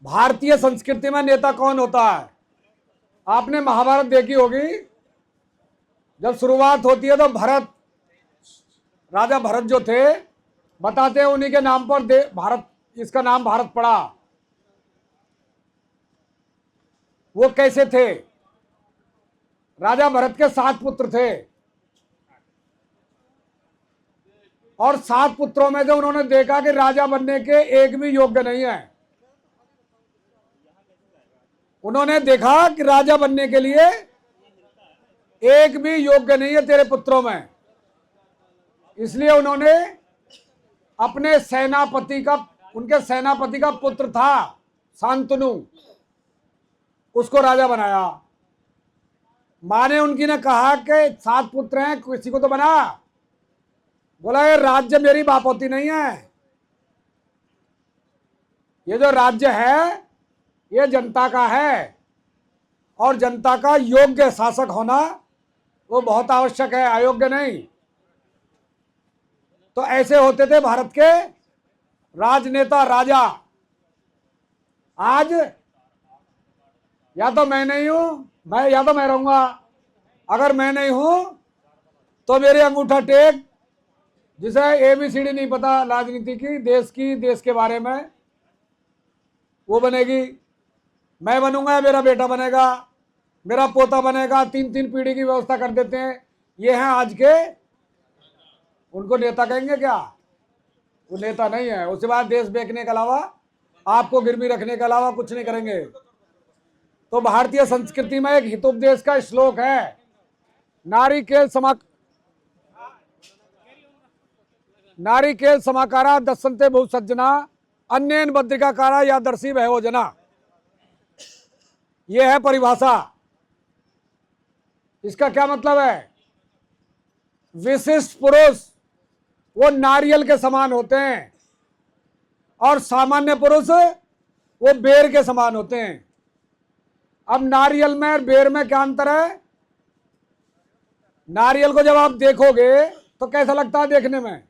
भारतीय संस्कृति में नेता कौन होता है? आपने महाभारत देखी होगी। जब शुरुआत होती है तो भरत, राजा भरत जो थे, बताते हैं उन्हीं के नाम पर भारत, इसका नाम भारत पड़ा। वो कैसे थे? राजा भरत के 7 पुत्र थे और 7 पुत्रों में से उन्होंने देखा कि राजा बनने के एक भी योग्य नहीं है। उन्होंने देखा कि राजा बनने के लिए एक भी योग्य नहीं है तेरे पुत्रों में। इसलिए उन्होंने अपने सेनापति का, उनके सेनापति का पुत्र था शांतनु, उसको राजा बनाया। माँ ने उनकी ने कहा कि 7 पुत्र हैं, किसी को तो बना। बोला ये राज्य मेरी बापौती नहीं है, ये जो राज्य है ये जनता का है और जनता का योग्य शासक होना वो बहुत आवश्यक है, अयोग्य नहीं। तो ऐसे होते थे भारत के राजनेता, राजा। आज या तो मैं नहीं हूं, या तो मैं रहूंगा। अगर मैं नहीं हूं तो मेरे अंगूठा टेक, जिसे ABCD नहीं पता राजनीति की, देश के बारे में, वो बनेगी। मैं बनूंगा, मेरा बेटा बनेगा, मेरा पोता बनेगा। 3-3 पीढ़ी की व्यवस्था कर देते हैं। ये हैं आज के, उनको नेता कहेंगे क्या? वो नेता नहीं है। उसके बाद देश बेचने के अलावा, आपको गिरवी रखने के अलावा कुछ नहीं करेंगे। तो भारतीय संस्कृति में एक हितोपदेश का श्लोक है, नारिकेल समाकारा दस्सन्ते बहु सज्जना अन्येन बद्रिकाकारा यादर्शी भयो जना। यह है परिभाषा। इसका क्या मतलब है? विशिष्ट पुरुष वो नारियल के समान होते हैं और सामान्य पुरुष वो बेर के समान होते हैं। अब नारियल में और बेर में क्या अंतर है? नारियल को जब आप देखोगे तो कैसा लगता है देखने में?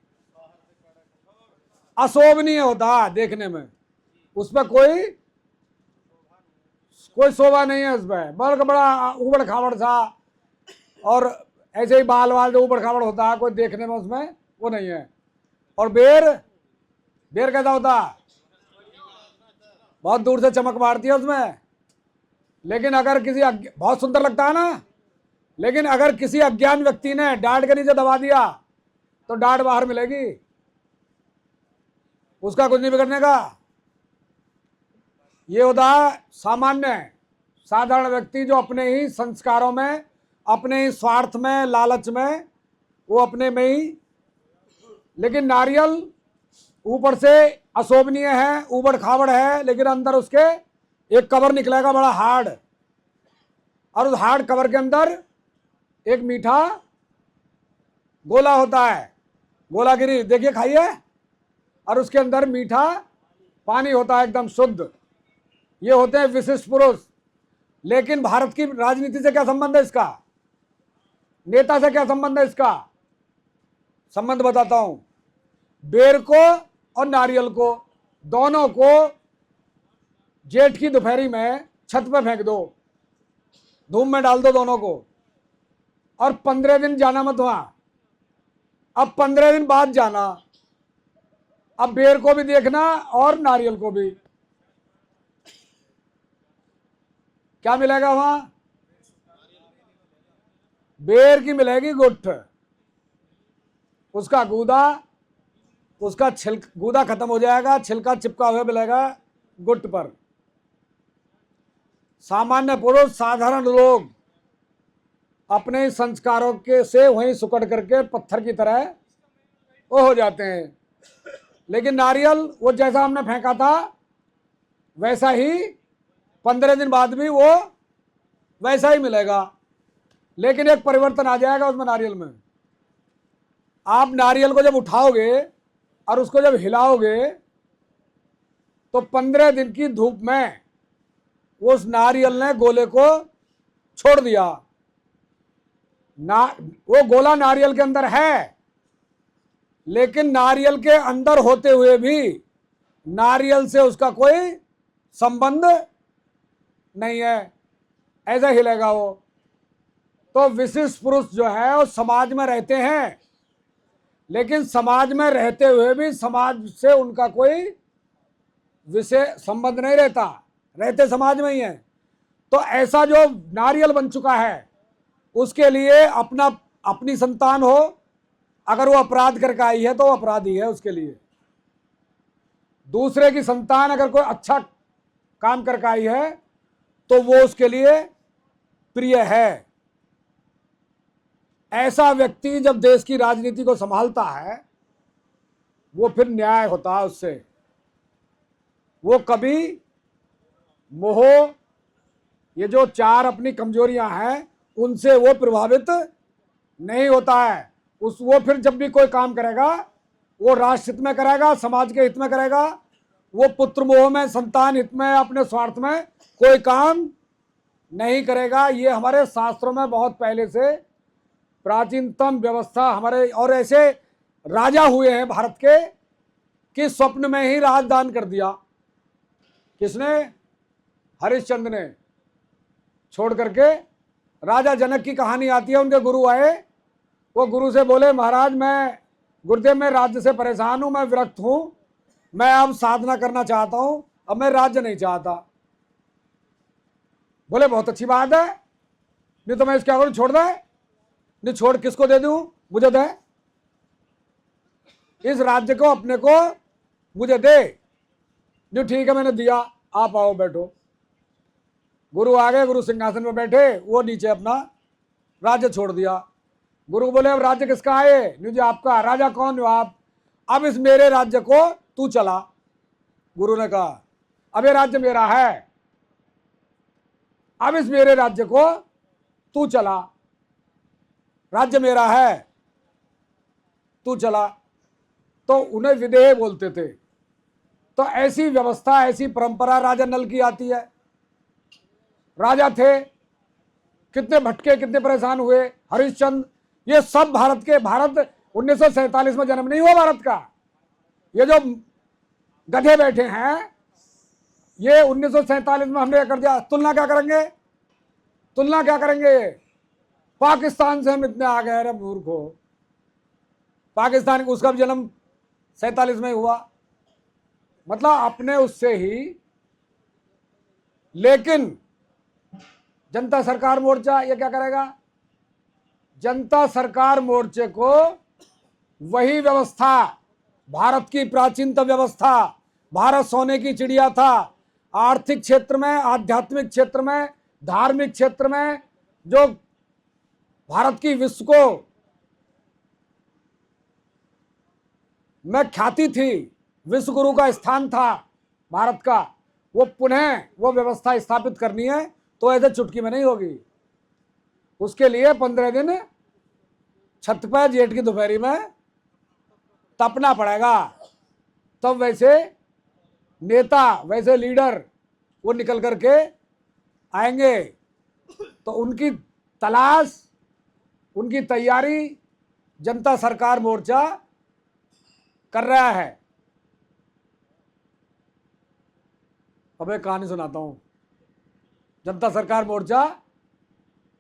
अशोभनीय होता है देखने में, उसमें कोई शोभा नहीं है। उसमें बड़ा उबड़ खाबड़ सा, और ऐसे ही बाल वाल जो उबड़ खाबड़ होता है, कोई देखने में उसमें वो नहीं है। और बेर कैसा होता है? बहुत दूर से चमक मारती है उसमें। लेकिन अगर बहुत सुंदर लगता है ना, लेकिन अगर किसी अज्ञान व्यक्ति ने डांट के नीचे दबा दिया तो डांट बाहर मिलेगी, उसका कुछ नहीं बिगड़ने का। ये होता है सामान्य, साधारण व्यक्ति जो अपने ही संस्कारों में, अपने ही स्वार्थ में, लालच में, वो अपने में ही। लेकिन नारियल ऊपर से अशोभनीय है, उबड़ खाबड़ है, लेकिन अंदर उसके एक कवर निकलेगा बड़ा हार्ड, और उस हार्ड कवर के अंदर एक मीठा गोला होता है, गोलागिरी देखिए, खाइए। और उसके अंदर मीठा पानी होता है, एकदम शुद्ध। ये होते हैं विशिष्ट पुरुष। लेकिन भारत की राजनीति से क्या संबंध है इसका? नेता से क्या संबंध है इसका? संबंध बताता हूं। बेर को और नारियल को, दोनों को जेठ की दोपहरी में छत पे फेंक दो, धूप में डाल दो दोनों को, और 15 दिन जाना मत वहां। अब 15 दिन बाद जाना। अब बेर को भी देखना और नारियल को भी। क्या मिलेगा वहां? बेर की मिलेगी गुठ, उसका गूदा, उसका गूदा खत्म हो जाएगा, छिलका चिपका हुआ मिलेगा गुट पर। सामान्य पुरुष, साधारण लोग अपने संस्कारों के से वहीं सुकड़ करके पत्थर की तरह वो हो जाते हैं। लेकिन नारियल वो जैसा हमने फेंका था वैसा ही 15 दिन बाद भी वो वैसा ही मिलेगा। लेकिन एक परिवर्तन आ जाएगा उसमें, नारियल में। आप नारियल को जब उठाओगे और उसको जब हिलाओगे तो 15 दिन की धूप में उस नारियल ने गोले को छोड़ दिया। वो गोला नारियल के अंदर है, लेकिन नारियल के अंदर होते हुए भी नारियल से उसका कोई संबंध नहीं है, ऐसा हिलेगा वो। तो विशिष्ट पुरुष जो है वो समाज में रहते हैं, लेकिन समाज में रहते हुए भी समाज से उनका कोई विषय संबंध नहीं रहता, रहते समाज में ही है। तो ऐसा जो नारियल बन चुका है, उसके लिए अपनी संतान हो, अगर वो अपराध करके आई है तो वो अपराधी है उसके लिए। दूसरे की संतान अगर कोई अच्छा काम करके आई है तो वो उसके लिए प्रिय है। ऐसा व्यक्ति जब देश की राजनीति को संभालता है, वो फिर न्याय होता है उससे। वो कभी मोह, ये जो चार अपनी कमजोरियां हैं, उनसे वो प्रभावित नहीं होता है। वो फिर जब भी कोई काम करेगा, वो राष्ट्र हित में करेगा, समाज के हित में करेगा। वो पुत्र मोह में, संतान हित में, अपने स्वार्थ में कोई काम नहीं करेगा। ये हमारे शास्त्रों में बहुत पहले से प्राचीनतम व्यवस्था हमारे, और ऐसे राजा हुए हैं भारत के कि स्वप्न में ही राजदान कर दिया। किसने? हरिश्चंद्र ने छोड़ करके। राजा जनक की कहानी आती है, उनके गुरु आए, वो गुरु से बोले, महाराज मैं गुरुदेव मैं राज्य से परेशान हूं, मैं विरक्त हूं, मैं अब साधना करना चाहता हूं, अब मैं राज्य नहीं चाहता। बोले बहुत अच्छी बात है, नहीं तो मैं इसके आगे छोड़ दे। नहीं, छोड़ किसको दे दूं? मुझे दे, इस राज्य को अपने को मुझे दे। नहीं ठीक है, मैंने दिया, आप आओ बैठो। गुरु आ गए, गुरु सिंहासन में बैठे, वो नीचे अपना राज्य छोड़ दिया। गुरु बोले अब राज्य किसका है? नहीं जी आपका। राजा कौन हो आप? अब इस मेरे राज्य को तू चला। गुरु ने कहा अब ये राज्य मेरा है, अब इस मेरे राज्य को तू चला, राज्य मेरा है, तू चला। तो उन्हें विदेह बोलते थे। तो ऐसी व्यवस्था, ऐसी परंपरा राजा नल की आती है। राजा थे, कितने भटके, कितने परेशान हुए। हरिश्चंद्र, ये सब भारत 1947 में जन्म नहीं हुआ भारत का। ये जो गधे बैठे हैं, ये 1947 में हमने कर दिया। तुलना क्या करेंगे? तुलना क्या करेंगे? पाकिस्तान से हम इतने आ गए। अरे मूर्खो, पाकिस्तान, उसका भी जन्म 47 में हुआ, मतलब अपने उससे ही। लेकिन जनता सरकार मोर्चा ये क्या करेगा? जनता सरकार मोर्चे को वही व्यवस्था, भारत की प्राचीनतम व्यवस्था, भारत सोने की चिड़िया था। आर्थिक क्षेत्र में, आध्यात्मिक क्षेत्र में, धार्मिक क्षेत्र में जो भारत की विश्व को में ख्याति थी, विश्व गुरु का स्थान था भारत का, वो पुनः वो व्यवस्था स्थापित करनी है तो ऐसे चुटकी में नहीं होगी। उसके लिए 15 दिन छत पर जेठ की दोपहरी में तपना पड़ेगा। तब वैसे नेता, वैसे लीडर वो निकल करके आएंगे। तो उनकी तलाश, उनकी तैयारी जनता सरकार मोर्चा कर रहा है। अब एक कहानी सुनाता हूं। जनता सरकार मोर्चा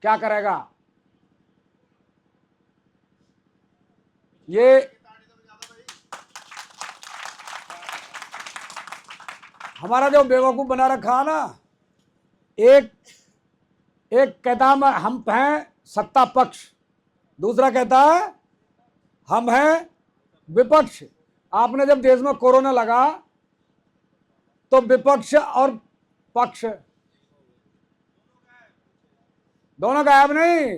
क्या करेगा? ये हमारा जो बेवकूफ बना रखा है ना, एक कहता है हम हैं सत्ता पक्ष, दूसरा कहता है हम हैं विपक्ष। आपने जब देश में कोरोना लगा तो विपक्ष और पक्ष दोनों गायब नहीं,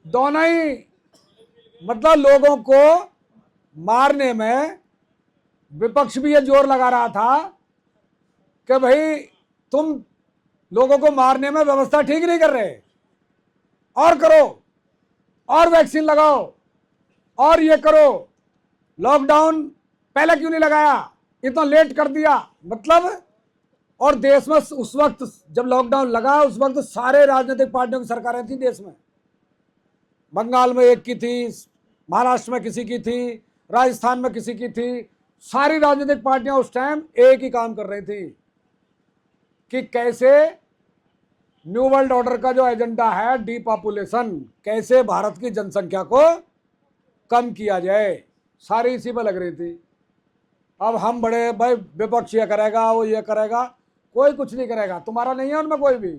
दोनों ही, मतलब लोगों को मारने में विपक्ष भी ये जोर लगा रहा था कि भाई तुम लोगों को मारने में व्यवस्था ठीक नहीं कर रहे, और करो, और वैक्सीन लगाओ, और ये करो, लॉकडाउन पहले क्यों नहीं लगाया, इतना लेट कर दिया। मतलब, और देश में उस वक्त जब लॉकडाउन लगा, उस वक्त सारे राजनीतिक पार्टियों की सरकारें थी देश में। बंगाल में एक की थी, महाराष्ट्र में किसी की थी, राजस्थान में किसी की थी। सारी राजनीतिक पार्टियां उस टाइम एक ही काम कर रही थी। कि कैसे न्यू वर्ल्ड ऑर्डर का जो एजेंडा है डीपॉपुलेशन, कैसे भारत की जनसंख्या को कम किया जाए, सारी इसी पर लग रही थी। अब हम बड़े भाई विपक्ष ये करेगा, वो ये करेगा, कोई कुछ नहीं करेगा, तुम्हारा नहीं है उनमें कोई भी।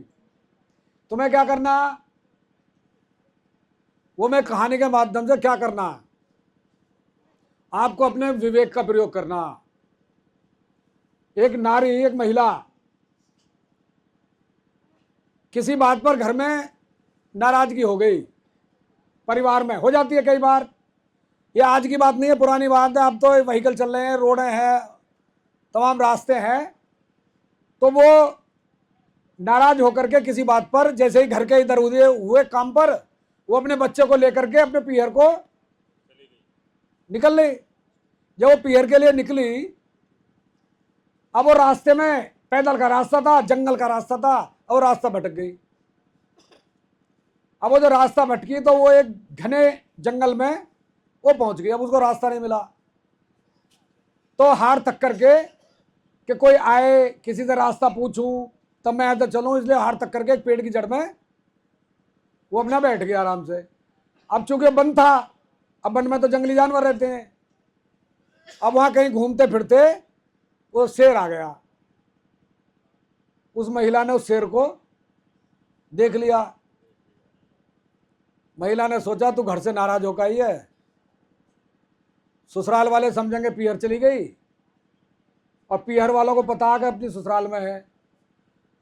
तुम्हें क्या करना, वो मैं कहानी के माध्यम से क्या करना, आपको अपने विवेक का प्रयोग करना। एक नारी, एक महिला किसी बात पर घर में नाराजगी हो गई, परिवार में हो जाती है कई बार, ये आज की बात नहीं है, पुरानी बात है। अब तो व्हीकल चल रहे हैं, रोडें हैं, तमाम रास्ते हैं, तो वो नाराज होकर के किसी बात पर, जैसे ही घर के इधर उधर हुए काम पर, वो अपने बच्चे को लेकर के अपने पीहर को निकल गई। जब वो पीहर के लिए निकली, अब वो रास्ते में पैदल का रास्ता था, जंगल का रास्ता था, और रास्ता भटक गई। अब वो जो रास्ता भटकी तो वो एक घने जंगल में वो पहुंच गई। अब उसको रास्ता नहीं मिला, तो हार तक करके कि कोई आए, किसी से रास्ता पूछूं तब मैं ऐसे चलूं, इसलिए हार तक करके एक पेड़ की जड़ में वो अपना बैठ गया आराम से। अब चूंकि वन था, अब वन में तो जंगली जानवर रहते हैं, अब वहां कहीं घूमते फिरते वो शेर आ गया। उस महिला ने उस शेर को देख लिया। महिला ने सोचा तू घर से नाराज होकर आई है, ससुराल वाले समझेंगे पीहर चली गई, और पीहर वालों को पता कि अपनी ससुराल में है,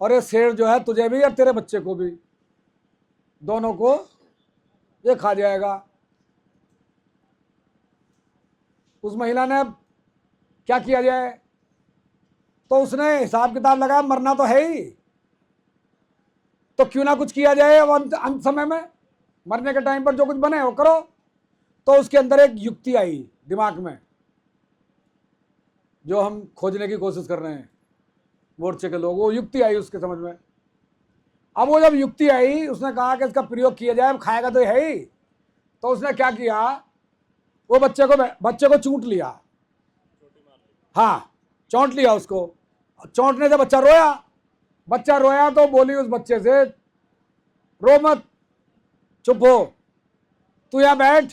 और ये शेर जो है तुझे भी और तेरे बच्चे को भी, दोनों को ये खा जाएगा। उस महिला ने क्या किया जाए, तो उसने हिसाब किताब लगाया, मरना तो है ही, तो क्यों ना कुछ किया जाए। अब अंत समय में मरने के टाइम पर जो कुछ बने वो करो। तो उसके अंदर एक युक्ति आई दिमाग में, जो हम खोजने की कोशिश कर रहे हैं मोर्चे के लोग, वो युक्ति आई उसके समझ में। अब वो जब युक्ति आई, उसने कहा कि इसका प्रयोग किया जाए, अब खाएगा तो है ही। तो उसने क्या किया, वो बच्चे को चूंट लिया, हाँ चोंट लिया उसको। चोंटने से बच्चा रोया तो बोली उस बच्चे से, रो मत, चुप हो, तू यहां बैठ,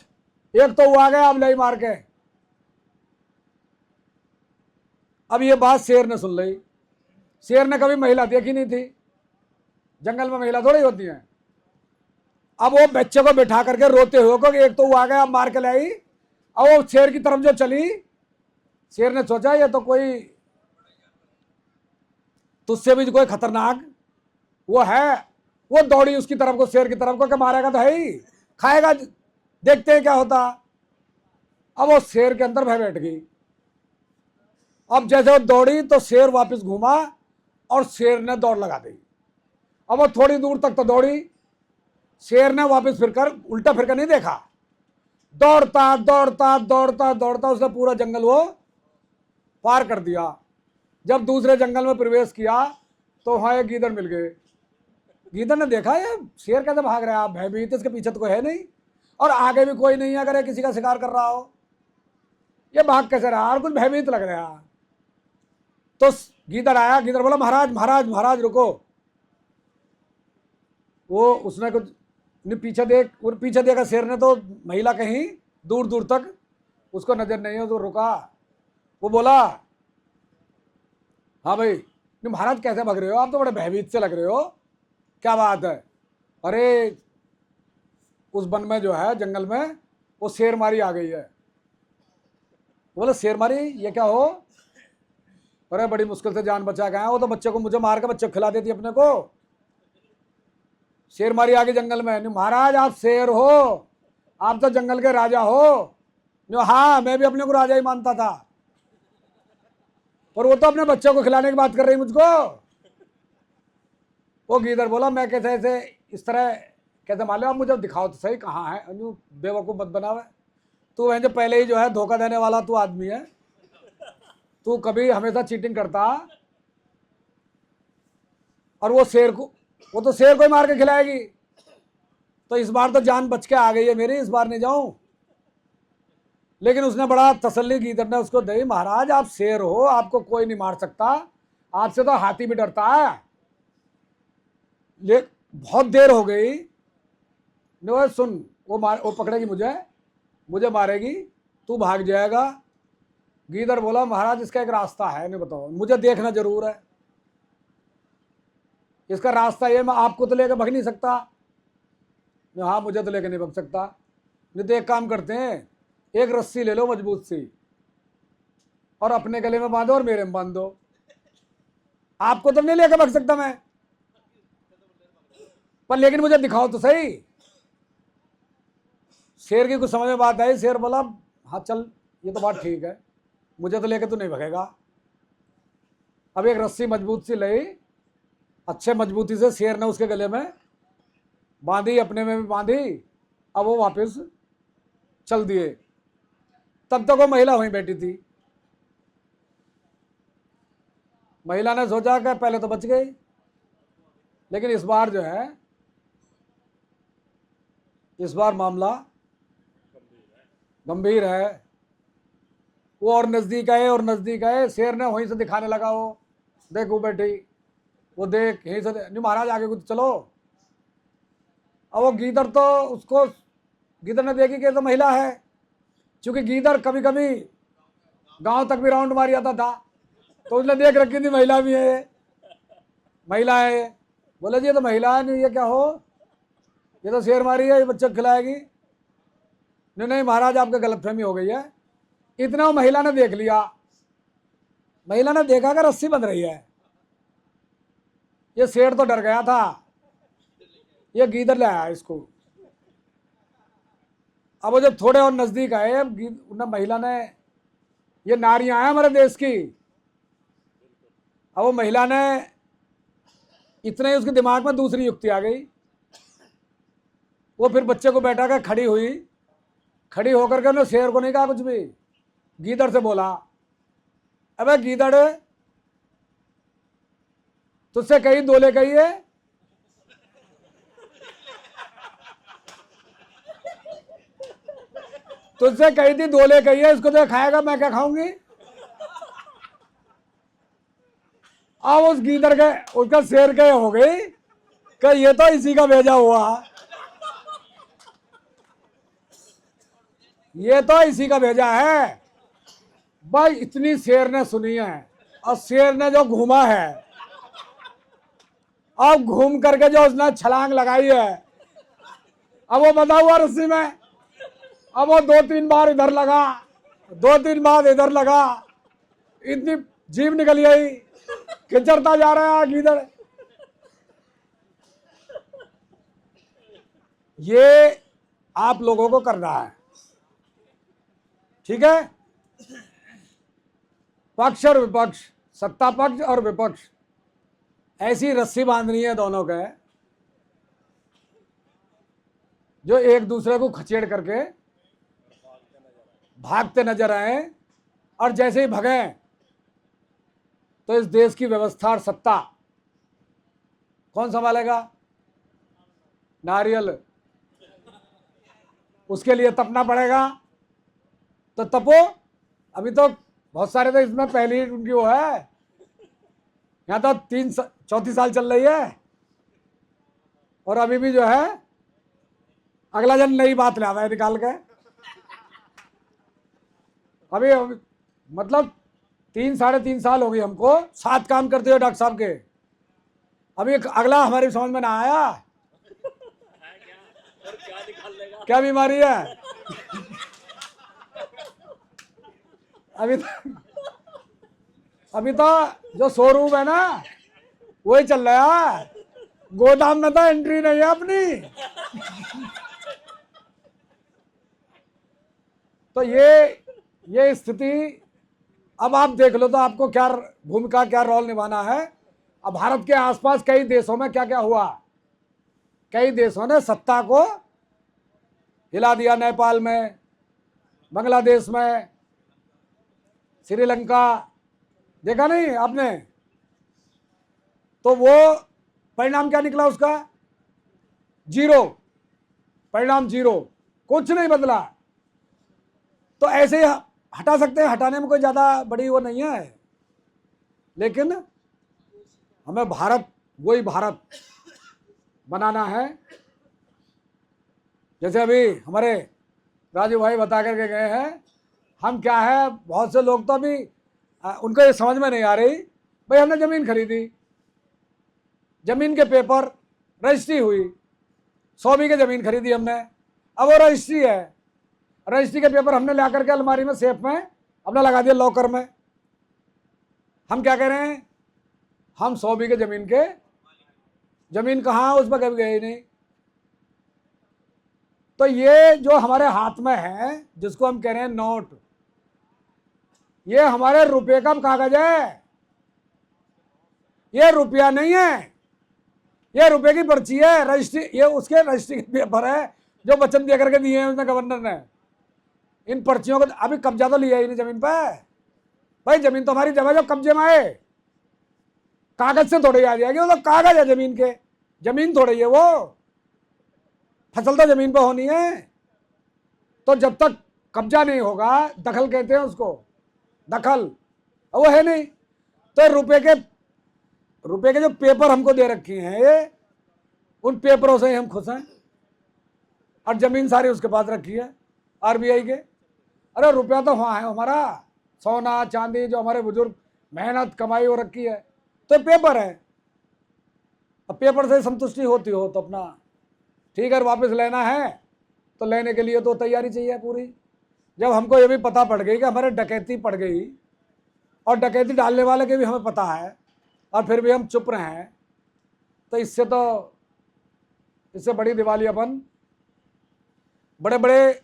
एक तो वो आ गया अब लई मार के। अब ये बात शेर ने सुन ली। शेर ने कभी महिला देखी नहीं थी, जंगल में महिला थोड़ी होती है। अब वो बच्चे को बैठा करके रोते हुए को, एक तो वो आ गया अब मार के लाई, अब वो शेर की तरफ जो चली, शेर ने सोचा ये तो कोई तुझसे भी कोई खतरनाक वो है, वो दौड़ी उसकी तरफ को, शेर की तरफ को, कि मारेगा तो है ही, खाएगा, देखते हैं क्या होता। अब वो शेर के अंदर भय बैठ गई। अब जैसे वो दौड़ी तो शेर वापस घूमा और शेर ने दौड़ लगा दी। अब वो थोड़ी दूर तक तो दौड़ी, शेर ने वापस फिरकर उल्टा फिरकर नहीं देखा, दौड़ता दौड़ता दौड़ता दौड़ता उसने पूरा जंगल वो पार कर दिया। जब दूसरे जंगल में प्रवेश किया तो वहां एक गीदड़ मिल गए। गीदड़ ने देखा ये शेर कैसे भाग रहा है, भयभीत, इसके पीछे तो कोई है नहीं और आगे भी कोई नहीं है, अगर ये किसी का शिकार कर रहा हो, ये भाग कैसे रहा, और कुछ भयभीत लग रहा। तो गीदड़ आया, गीदड़ बोला महाराज महाराज महाराज रुको। वो उसने कुछ पीछे देखा शेर ने, तो महिला कहीं दूर दूर तक उसको नजर नहीं है, तो रुका। वो बोला हाँ भाई, महाराज कैसे भाग रहे हो, आप तो बड़े भयभीत से लग रहे हो, क्या बात है। अरे उस वन में जो है जंगल में वो शेर मारी आ गई है। बोले शेर मारी, ये क्या हो, अरे बड़ी मुश्किल से जान बचा गया, वो तो बच्चे को मुझे मार के बच्चे को खिला देती अपने को। शेर मारी आ गई जंगल में। महाराज आप शेर हो, आप तो जंगल के राजा हो। हाँ मैं भी अपने को राजा ही मानता था, और वो तो अपने बच्चों को खिलाने की बात कर रही मुझको। वो गीदड़ बोला मैं कैसे ऐसे इस तरह कैसे मालूम, आप मुझे दिखाओ तो सही कहाँ है, बेवकूफ़ मत बनावे, तू वह जो पहले ही जो है धोखा देने वाला तू आदमी है, तू कभी हमेशा चीटिंग करता। और वो तो शेर को ही मार के खिलाएगी, तो इस बार तो जान बच के आ गई है मेरी, इस बार नहीं जाऊं। लेकिन उसने बड़ा तसल्ली गीदड़ ने उसको दी, महाराज आप शेर हो, आपको कोई नहीं मार सकता, आपसे तो हाथी भी डरता है, ले बहुत देर हो गई। नो सुन, वो पकड़ेगी मुझे, मुझे मारेगी, तू भाग जाएगा। गीदड़ बोला महाराज इसका एक रास्ता है, नहीं बताओ, मुझे देखना जरूर है। इसका रास्ता ये, मैं आपको तो लेकर भग नहीं सकता। हाँ मुझे तो लेकर नहीं भग सकता। नहीं तो एक काम करते हैं, एक रस्सी ले लो मजबूत सी और अपने गले में बांधो और मेरे में बांध दो। आपको तो नहीं लेकर भग सकता मैं, पर लेकिन मुझे दिखाओ तो सही। शेर की कुछ समझ में बात आई। शेर बोला हाँ चल, ये तो बात ठीक है, मुझे तो लेकर तू नहीं भगेगा। अब एक रस्सी मजबूत सी ली, अच्छे मजबूती से शेर ने उसके गले में बांधी, अपने में भी बांधी। अब वो वापस चल दिए। तब तक वो महिला वहीं बैठी थी। महिला ने सोचा कि पहले तो बच गई, लेकिन इस बार जो है, इस बार मामला गंभीर है। वो और नजदीक आए और नजदीक आए। शेर ने वहीं से दिखाने लगा, वो देखो बेटी, वो देख यहीं से नहीं महाराज आगे कुछ चलो। अब वो गीदड़ तो उसको, गीदड़ ने देखी कि तो महिला है। क्योंकि गीदड़ कभी कभी गांव तक भी राउंड मार जाता था, तो उसने देख रखी थी महिला भी है, महिला है। बोले जी ये तो महिला है, नहीं ये क्या हो, ये तो शेर मारी है, ये बच्चे को खिलाएगी। नहीं नहीं महाराज आपके गलतफहमी हो गई है। इतना महिला ने देख लिया। महिला ने देखा कि रस्सी बंध रही है। ये शेर तो डर गया था, ये गीदड़ ले आया इसको। अब वो जब थोड़े और नजदीक आए, महिला ने, ये नारियां हैं हमारे देश की। अब वो महिला ने, इतने ही उसके दिमाग में दूसरी युक्ति आ गई। वो फिर बच्चे को बैठा कर खड़ी हुई। खड़ी होकर के उन्होंने शेर को नहीं कहा कुछ भी, गीदड़ से बोला अबे गीदड़, तुझसे कही दो ले कही है, तुझसे कही थी दो ले कही है, इसको तो खाएगा, मैं क्या खाऊंगी। अब उस गीदड़ के, उसका शेर के हो गई कि ये तो इसी का भेजा हुआ, ये तो इसी का भेजा है। भाई इतनी शेर ने सुनी है, और शेर ने जो घूमा है, अब घूम करके जो उसने छलांग लगाई है, अब वो बंधा हुआ रस्सी में। अब वो 2-3 बार इधर लगा, 2-3 बार इधर लगा, इतनी जीभ निकल गई, खिंचरता जा रहा है गीदड़। ये आप लोगों को करना है, ठीक है। पक्ष और विपक्ष, सत्ता पक्ष और विपक्ष, ऐसी रस्सी बांधनी है दोनों के, जो एक दूसरे को खचेड़ करके भागते नजर आए। और जैसे ही भगे तो इस देश की व्यवस्था और सत्ता कौन संभालेगा? नारियल। उसके लिए तपना पड़ेगा, तो तपो। अभी तो बहुत सारे तो इसमें पहली उनकी वो है, यहाँ तो 3-4 साल चल रही है, और अभी भी जो है अगला जन नई बात ले आता है निकाल के। अभी मतलब 3-3.5 साल हो गई हमको साथ काम करते हुए डॉक्टर साहब के। अभी अगला हमारी समझ में ना आया क्या बीमारी है। अभी तो जो शोरूम है ना वही चल रहा है, गोदाम में तो एंट्री नहीं है अपनी। तो ये स्थिति अब आप देख लो तो आपको क्या भूमिका, क्या रोल निभाना है। अब भारत के आसपास कई देशों में क्या क्या हुआ, कई देशों ने सत्ता को हिला दिया। नेपाल में, बांग्लादेश में, श्रीलंका, देखा नहीं आपने? तो वो परिणाम क्या निकला उसका? 0 परिणाम, 0, कुछ नहीं बदला। तो ऐसे ही हटा सकते हैं, हटाने में कोई ज़्यादा बड़ी वो नहीं है। लेकिन हमें भारत, वही भारत बनाना है। जैसे अभी हमारे राजू भाई बता करके गए हैं, हम क्या है, बहुत से लोग तो अभी उनको ये समझ में नहीं आ रही, भाई हमने ज़मीन खरीदी, ज़मीन के पेपर, रजिस्ट्री हुई, 100 बीघे ज़मीन खरीदी हमने, अब वो रजिस्ट्री है, रजिस्ट्री के पेपर हमने ला करके अलमारी में, सेफ में अपना लगा दिया, लॉकर में। हम क्या कह रहे हैं, हम 100 बीघे ज़मीन के, ज़मीन कहाँ, उस पर कभी गए ही नहीं। तो ये जो हमारे हाथ में है, जिसको हम कह रहे हैं नोट, ये हमारे रुपए का कागज है, ये रुपया नहीं है, ये रुपए की पर्ची है, रजिस्ट्री, ये उसके रजिस्ट्री के पेपर है जो वचन दे करके दिए हैं उसने, गवर्नर ने। इन पर्चियों को अभी कब्जा तो लिया ही नहीं जमीन पे, भाई जमीन तो हमारी जगह जो कब्जे में आए, कागज से थोड़ी आ जाएगी, वो तो कागज है जमीन के, जमीन थोड़ी है वो, फसल तो जमीन पे होनी है। तो जब तक कब्जा नहीं होगा, दखल कहते हैं उसको, दखल, वो है नहीं। तो रुपए के जो पेपर हमको दे रखे हैं, ये उन पेपरों से ही हम खुश हैं, और जमीन सारी उसके पास रखी है आरबीआई के। अरे रुपया तो वहाँ है हमारा, सोना चांदी जो हमारे बुजुर्ग मेहनत कमाई हो रखी है, तो पेपर है। अब पेपर से संतुष्टि होती हो तो अपना ठीक है, वापस लेना है तो लेने के लिए तो तैयारी चाहिए पूरी। जब हमको ये भी पता पड़ गई कि हमारे डकैती पड़ गई, और डकैती डालने वाले के भी हमें पता है, और फिर भी हम चुप रहे हैं, तो इससे बड़ी दिवालियापन बड़े बड़े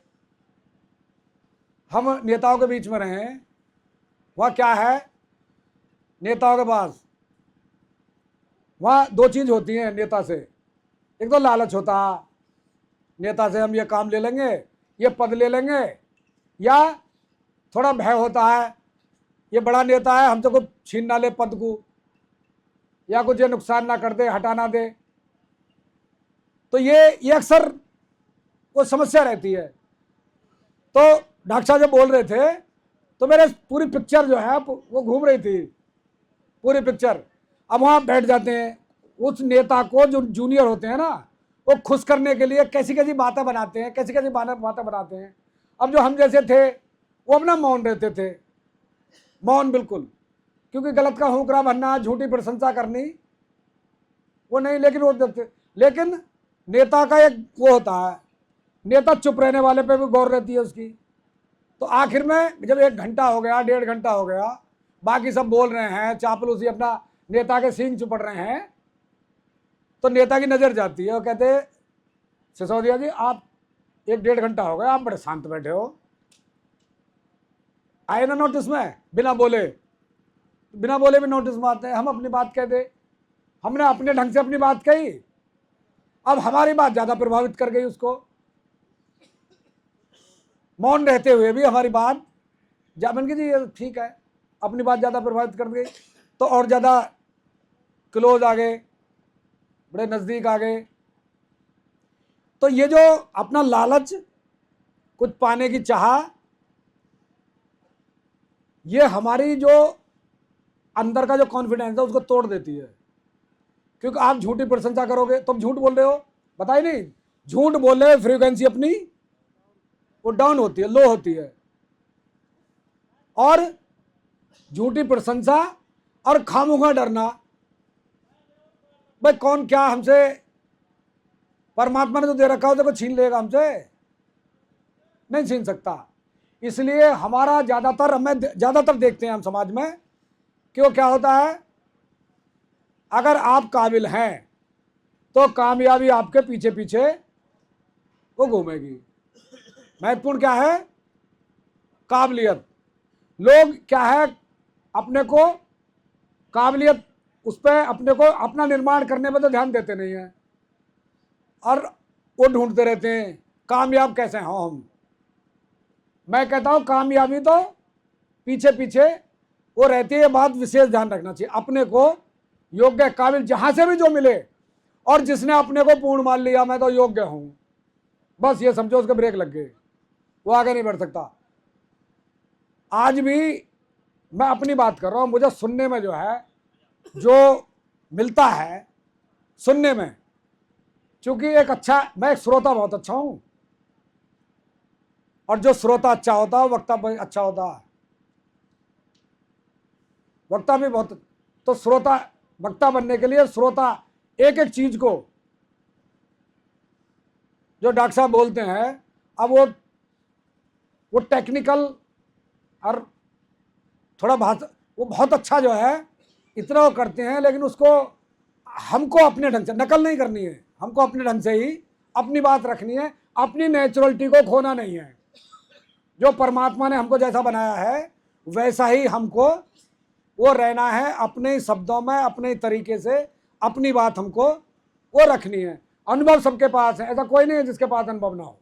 हम नेताओं के बीच में रहे। वहाँ क्या है, नेताओं के पास वहाँ दो चीज़ होती हैं नेता से, एक तो लालच होता है, नेता से हम ये काम ले लेंगे, ये पद ले लेंगे, या थोड़ा भय होता है, ये बड़ा नेता है, हमसे कुछ छीन ना ले पद को, या कुछ ये नुकसान ना कर दे, हटा ना दे। तो ये अक्सर वो समस्या रहती है। तो डॉक्टर साहब जब बोल रहे थे, तो मेरे पूरी पिक्चर जो है वो घूम रही थी, पूरी पिक्चर। अब वहाँ बैठ जाते हैं, उस नेता को जो जूनियर होते हैं ना, वो खुश करने के लिए कैसी कैसी बातें बनाते हैं, कैसी कैसी बातें बनाते हैं। अब जो हम जैसे थे वो अपना मौन रहते थे, मौन बिल्कुल, क्योंकि गलत का हुक्रा बनना, झूठी प्रशंसा करनी वो नहीं, लेकिन वो देते। लेकिन नेता का एक वो होता है, नेता चुप रहने वाले पे भी गौर रहती है उसकी। तो आखिर में जब 1 घंटा हो गया, 1.5 घंटा हो गया, बाकी सब बोल रहे हैं, चापलूसी अपना नेता के सींग चुपड़ रहे हैं, तो नेता की नज़र जाती है, वो कहते सिसोदिया जी आप 1-1.5 घंटा हो गया, आप बड़े शांत बैठे हो, आए ना नोटिस में, बिना बोले भी नोटिस में आते हैं। हम अपनी बात कह दे, हमने अपने ढंग से अपनी बात कही, अब हमारी बात ज़्यादा प्रभावित कर गई उसको, मौन रहते हुए भी हमारी बात जामन की जी ये ठीक है, अपनी बात ज़्यादा प्रभावित कर गई, तो और ज़्यादा क्लोज आ गए, बड़े नज़दीक आ गए। तो ये जो अपना लालच, कुछ पाने की चाह, ये हमारी जो अंदर का जो कॉन्फिडेंस है उसको तोड़ देती है। क्योंकि आप झूठी प्रशंसा करोगे, तुम झूठ बोल रहे हो, बताइए नहीं, झूठ बोल रहे, फ्रीक्वेंसी अपनी वो डाउन होती है, लो होती है। और झूठी प्रशंसा और खामोखा डरना, भाई कौन क्या हमसे, परमात्मा ने तो दे रखा हो, देखो छीन लेगा हमसे, नहीं छीन सकता। इसलिए हमारा हमें ज़्यादातर देखते हैं हम समाज में कि वो क्या होता है, अगर आप काबिल हैं तो कामयाबी आपके पीछे पीछे वो घूमेगी। महत्वपूर्ण क्या है, काबिलियत। लोग क्या है, अपने को काबिलियत, उस पर अपने को अपना निर्माण करने में तो ध्यान देते नहीं हैं, और वो ढूंढते रहते हैं कामयाब कैसे हों हम। मैं कहता हूँ कामयाबी तो पीछे पीछे वो रहती है, बात विशेष ध्यान रखना चाहिए, अपने को योग्य काबिल जहाँ से भी जो मिले, और जिसने अपने को पूर्ण मान लिया मैं तो योग्य हूँ, बस ये समझो उसके ब्रेक लग गए, वो आगे नहीं बढ़ सकता। आज भी मैं अपनी बात कर रहा हूँ, मुझे सुनने में जो है, जो मिलता है सुनने में, चूंकि मैं एक श्रोता बहुत अच्छा हूं, और जो श्रोता अच्छा होता है वक्ता भी अच्छा होता है, वक्ता भी बहुत। तो श्रोता वक्ता बनने के लिए श्रोता एक एक चीज को जो डॉक्टर साहब बोलते हैं, अब वो टेक्निकल और थोड़ा वो बहुत अच्छा जो है इतना वो करते हैं, लेकिन उसको हमको अपने ढंग से नकल नहीं करनी है, हमको अपने ढंग से ही अपनी बात रखनी है, अपनी नेचुरलिटी को खोना नहीं है। जो परमात्मा ने हमको जैसा बनाया है वैसा ही हमको वो रहना है, अपने शब्दों में अपने तरीके से अपनी बात हमको वो रखनी है। अनुभव सबके पास है, ऐसा कोई नहीं है जिसके पास अनुभव ना हो,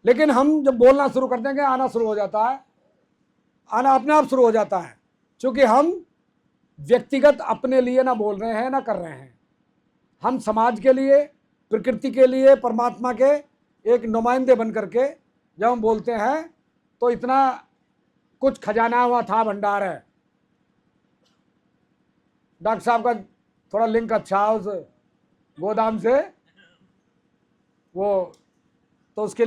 लेकिन हम जब बोलना शुरू करते हैं आना शुरू हो जाता है, आना अपने आप शुरू हो जाता है, क्योंकि हम व्यक्तिगत अपने लिए ना बोल रहे हैं ना कर रहे हैं, हम समाज के लिए, प्रकृति के लिए, परमात्मा के एक नुमाइंदे बन करके जब हम बोलते हैं तो इतना कुछ खजाना हुआ था भंडार है। डॉक्टर साहब का थोड़ा लिंक अच्छा उस गोदाम से वो, तो उसके